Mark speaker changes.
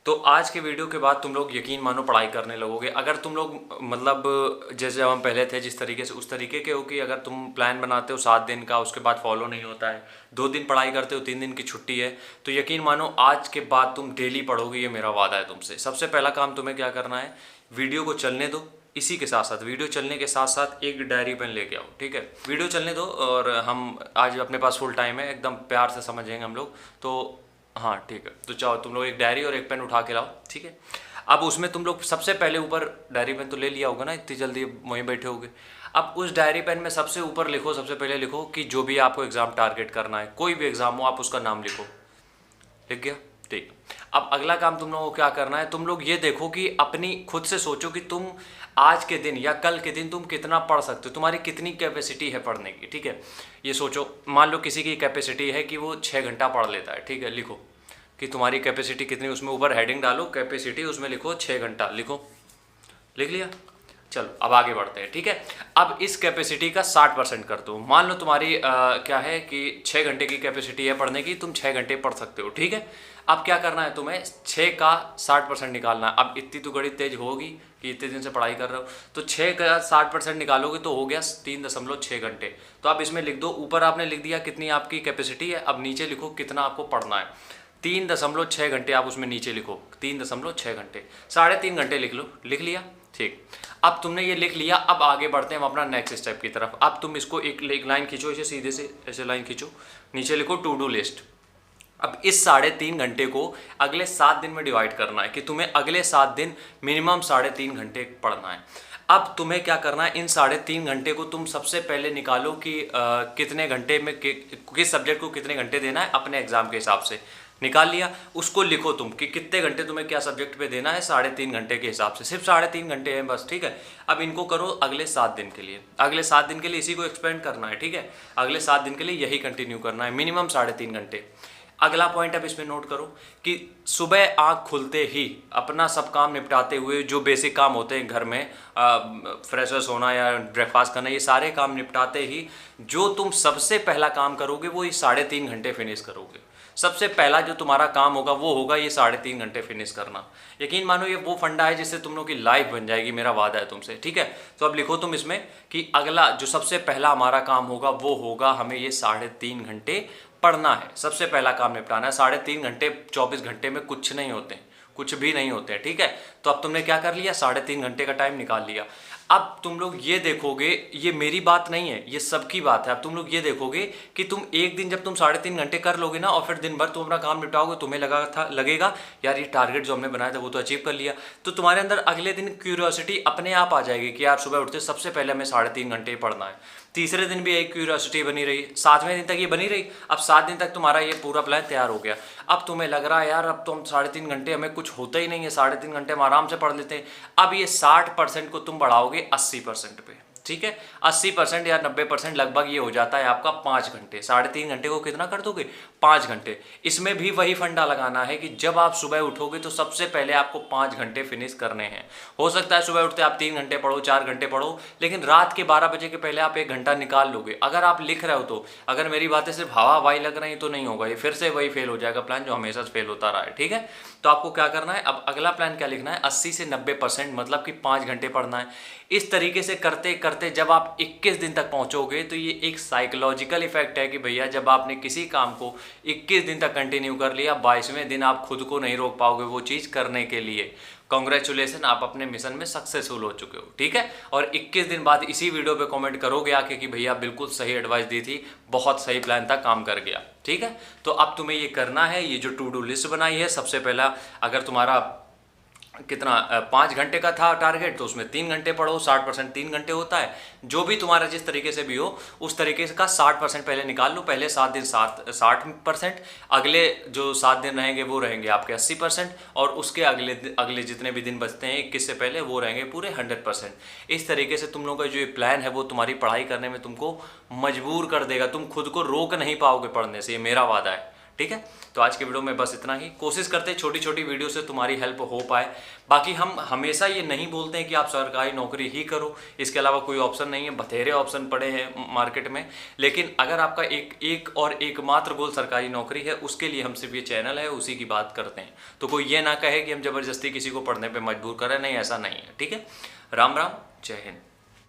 Speaker 1: तो आज के वीडियो के बाद तुम लोग यकीन मानो पढ़ाई करने लगोगे। अगर तुम लोग मतलब जैसे हम पहले थे जिस तरीके से उस तरीके के हो कि अगर तुम प्लान बनाते हो 7 दिन का, उसके बाद फॉलो नहीं होता है, 2 दिन पढ़ाई करते हो, 3 दिन की छुट्टी है, तो यकीन मानो आज के बाद तुम डेली पढ़ोगे, ये मेरा वादा है तुमसे। सबसे पहला काम तुम्हें क्या करना है, वीडियो को चलने दो, इसी के साथ साथ वीडियो चलने के साथ साथ एक डायरी पेन लेके आओ, ठीक है। वीडियो चलने दो और हम आज अपने पास फुल टाइम है, एकदम प्यार से समझेंगे हम लोग। तो हाँ ठीक है, तो चाहो तुम लोग एक डायरी और एक पेन उठा के लाओ, ठीक है। अब उसमें तुम लोग सबसे पहले ऊपर डायरी पेन तो ले लिया होगा ना, इतनी जल्दी वहीं बैठे होगे। अब उस डायरी पेन में सबसे ऊपर लिखो, सबसे पहले लिखो कि जो भी आपको एग्ज़ाम टारगेट करना है, कोई भी एग्ज़ाम हो आप उसका नाम लिखो। लिख गया, ठीक। अब अगला काम तुम लोगों को क्या करना है, तुम लोग ये देखो कि अपनी खुद से सोचो कि तुम आज के दिन या कल के दिन तुम कितना पढ़ सकते हो, तुम्हारी कितनी कैपेसिटी है पढ़ने की, ठीक है। ये सोचो, मान लो किसी की कैपेसिटी है कि वो 6 घंटा पढ़ लेता है, ठीक है। लिखो कि तुम्हारी कैपेसिटी कितनी, उसमें ऊपर हेडिंग डालो कैपेसिटी, उसमें लिखो 6 घंटा, लिखो। लिख लिया, चलो अब आगे बढ़ते हैं, ठीक है। अब इस कैपेसिटी का 60% कर दो। मान लो तुम्हारी क्या है कि 6 घंटे की कैपेसिटी है पढ़ने की, तुम 6 घंटे पढ़ सकते हो, ठीक है। अब क्या करना है, तुम्हें 6 का 60% निकालना है। अब इतनी तो गणित तेज होगी कि इतने दिन से पढ़ाई कर रहे हो, तो 6 का 60% निकालोगे तो हो गया 3.6 घंटे। तो आप इसमें लिख दो, ऊपर आपने लिख दिया कितनी आपकी कैपेसिटी है, अब नीचे लिखो कितना आपको पढ़ना है। 3.6 घंटे आप उसमें नीचे लिखो, 3.6 घंटे, 3.5 घंटे लिख लो। लिख लिया, ठीक। अब तुमने ये लिख लिया, अब आगे बढ़ते हैं हम अपना नेक्स्ट स्टेप की तरफ। अब तुम इसको एक लाइन खींचो, इसे सीधे से ऐसे लाइन खींचो, नीचे लिखो टू डू लिस्ट। अब इस 3.5 घंटे को अगले 7 दिन में डिवाइड करना है कि तुम्हें अगले 7 दिन मिनिमम 3.5 घंटे पढ़ना है। अब तुम्हें क्या करना है, इन 3.5 घंटे को तुम सबसे पहले निकालो कि कितने घंटे में किस सब्जेक्ट को कितने घंटे देना है अपने एग्जाम के हिसाब से। निकाल लिया, उसको लिखो तुम कि कितने घंटे तुम्हें क्या सब्जेक्ट पे देना है 3.5 घंटे के हिसाब से, सिर्फ 3.5 घंटे हैं बस, ठीक है। अब इनको करो अगले 7 दिन के लिए, अगले 7 दिन के लिए इसी को एक्सपेंड करना है, ठीक है। अगले 7 दिन के लिए यही कंटिन्यू करना है, मिनिमम 3.5 घंटे। अगला पॉइंट अब इसमें नोट करो कि सुबह आँख खुलते ही अपना सब काम निपटाते हुए, जो बेसिक काम होते हैं घर में, फ्रेशर्स होना या ब्रेकफास्ट करना, ये सारे काम निपटाते ही जो तुम सबसे पहला काम करोगे वो ये 3.5 घंटे फिनिश करोगे। सबसे पहला जो तुम्हारा काम होगा वो होगा ये 3.5 घंटे फिनिश करना। यकीन मानो ये वो फंडा है जिससे तुम लोग की लाइफ बन जाएगी, मेरा वादा है तुमसे, ठीक है। तो अब लिखो तुम इसमें कि अगला जो सबसे पहला हमारा काम होगा वो होगा हमें ये 3.5 घंटे पढ़ना है। सबसे पहला काम निपटाना है। 3.5 घंटे 24 घंटे में कुछ नहीं होते हैं, कुछ भी नहीं होते हैं, ठीक है। तो अब तुमने क्या कर लिया, 3.5 घंटे का टाइम निकाल लिया। अब तुम लोग ये देखोगे, ये मेरी बात नहीं है, ये सबकी बात है। अब तुम लोग ये देखोगे कि तुम एक दिन जब तुम 3.5 घंटे कर लोगे ना और फिर दिन भर तुम अपना काम निपटाओगे, तुम्हें लगेगा यार ये टारगेट जो हमने बनाया था वो तो अचीव कर लिया। तो तुम्हारे अंदर अगले दिन क्यूरियोसिटी अपने आप आ जाएगी कि यार सुबह उठते सबसे पहले हमें 3.5 घंटे पढ़ना है। तीसरे दिन भी एक क्यूरियोसिटी बनी रही, 7वें दिन तक ये बनी रही। अब 7 दिन तक तुम्हारा ये पूरा प्लान तैयार हो गया। अब तुम्हें लग रहा है यार अब तो हम 3.5 घंटे हमें कुछ होता ही नहीं है, 3.5 घंटे हम आराम से पढ़ लेते हैं। अब ये 60% को तुम बढ़ाओगे 80% पे, ठीक है। 80% या 90% लगभग ये हो जाता है आपका 5 घंटे। 3.5 घंटे को कितना कर दोगे, 5 घंटे। इसमें भी वही फंडा लगाना है कि जब आप सुबह उठोगे तो सबसे पहले आपको 5 घंटे फिनिश करने हैं। हो सकता है सुबह उठते आप 3 घंटे पढ़ो, 4 घंटे पढ़ो, लेकिन रात के 12 बजे के पहले आप 1 घंटा निकाल लोगे। अगर आप लिख रहे हो तो, अगर मेरी बातें सिर्फ हवा हवाई लग रही तो नहीं होगा, ये फिर से वही फेल हो जाएगा प्लान जो हमेशा से फेल होता रहा है, ठीक है। तो आपको क्या करना है, अब अगला प्लान क्या लिखना है, 80 से 90% मतलब कि 5 घंटे पढ़ना है। इस तरीके से करते करते जब आप 21 दिन तक पहुंचोगे तो ये एक साइकोलॉजिकल इफेक्ट है कि भैया जब आपने किसी काम को 21 दिन तक कंटिन्यू कर लिया, 22वें दिन आप खुद को नहीं रोक पाओगे वो चीज़ करने के लिए। कॉन्ग्रेचुलेसन, आप अपने मिशन में सक्सेसफुल हो चुके हो, ठीक है। और 21 दिन बाद इसी वीडियो पे कमेंट करोगे आके कि भैया बिल्कुल सही एडवाइस दी थी, बहुत सही प्लान था, काम कर गया, ठीक है। तो अब तुम्हें ये करना है, ये जो टू डू लिस्ट बनाई है, सबसे पहला अगर तुम्हारा कितना 5 घंटे का था टारगेट तो उसमें 3 घंटे पढ़ो, 60% 3 घंटे होता है। जो भी तुम्हारा जिस तरीके से भी हो उस तरीके का 60% पहले निकाल लो। पहले 7 दिन 60%, अगले जो 7 दिन रहेंगे वो रहेंगे आपके 80%, और उसके अगले जितने भी दिन बचते हैं 21 से पहले वो रहेंगे पूरे 100%। इस तरीके से तुम लोगों का जो ये प्लान है वो तुम्हारी पढ़ाई करने में तुमको मजबूर कर देगा, तुम खुद को रोक नहीं पाओगे पढ़ने से, ये मेरा वादा है, ठीक है, तो आज के वीडियो में बस इतना ही। कोशिश करते हैं छोटी छोटी वीडियो से तुम्हारी हेल्प हो पाए। बाकी हम हमेशा ये नहीं बोलते हैं कि आप सरकारी नौकरी ही करो, इसके अलावा कोई ऑप्शन नहीं है, बथेरे ऑप्शन पड़े हैं मार्केट में। लेकिन अगर आपका एक और एकमात्र गोल सरकारी नौकरी है, उसके लिए हम सिर्फ ये चैनल है, उसी की बात करते हैं। तो कोई ये ना कहे कि हम जबरदस्ती किसी को पढ़ने पर मजबूर करें, नहीं, ऐसा नहीं है। ठीक है, राम राम, जय हिंद।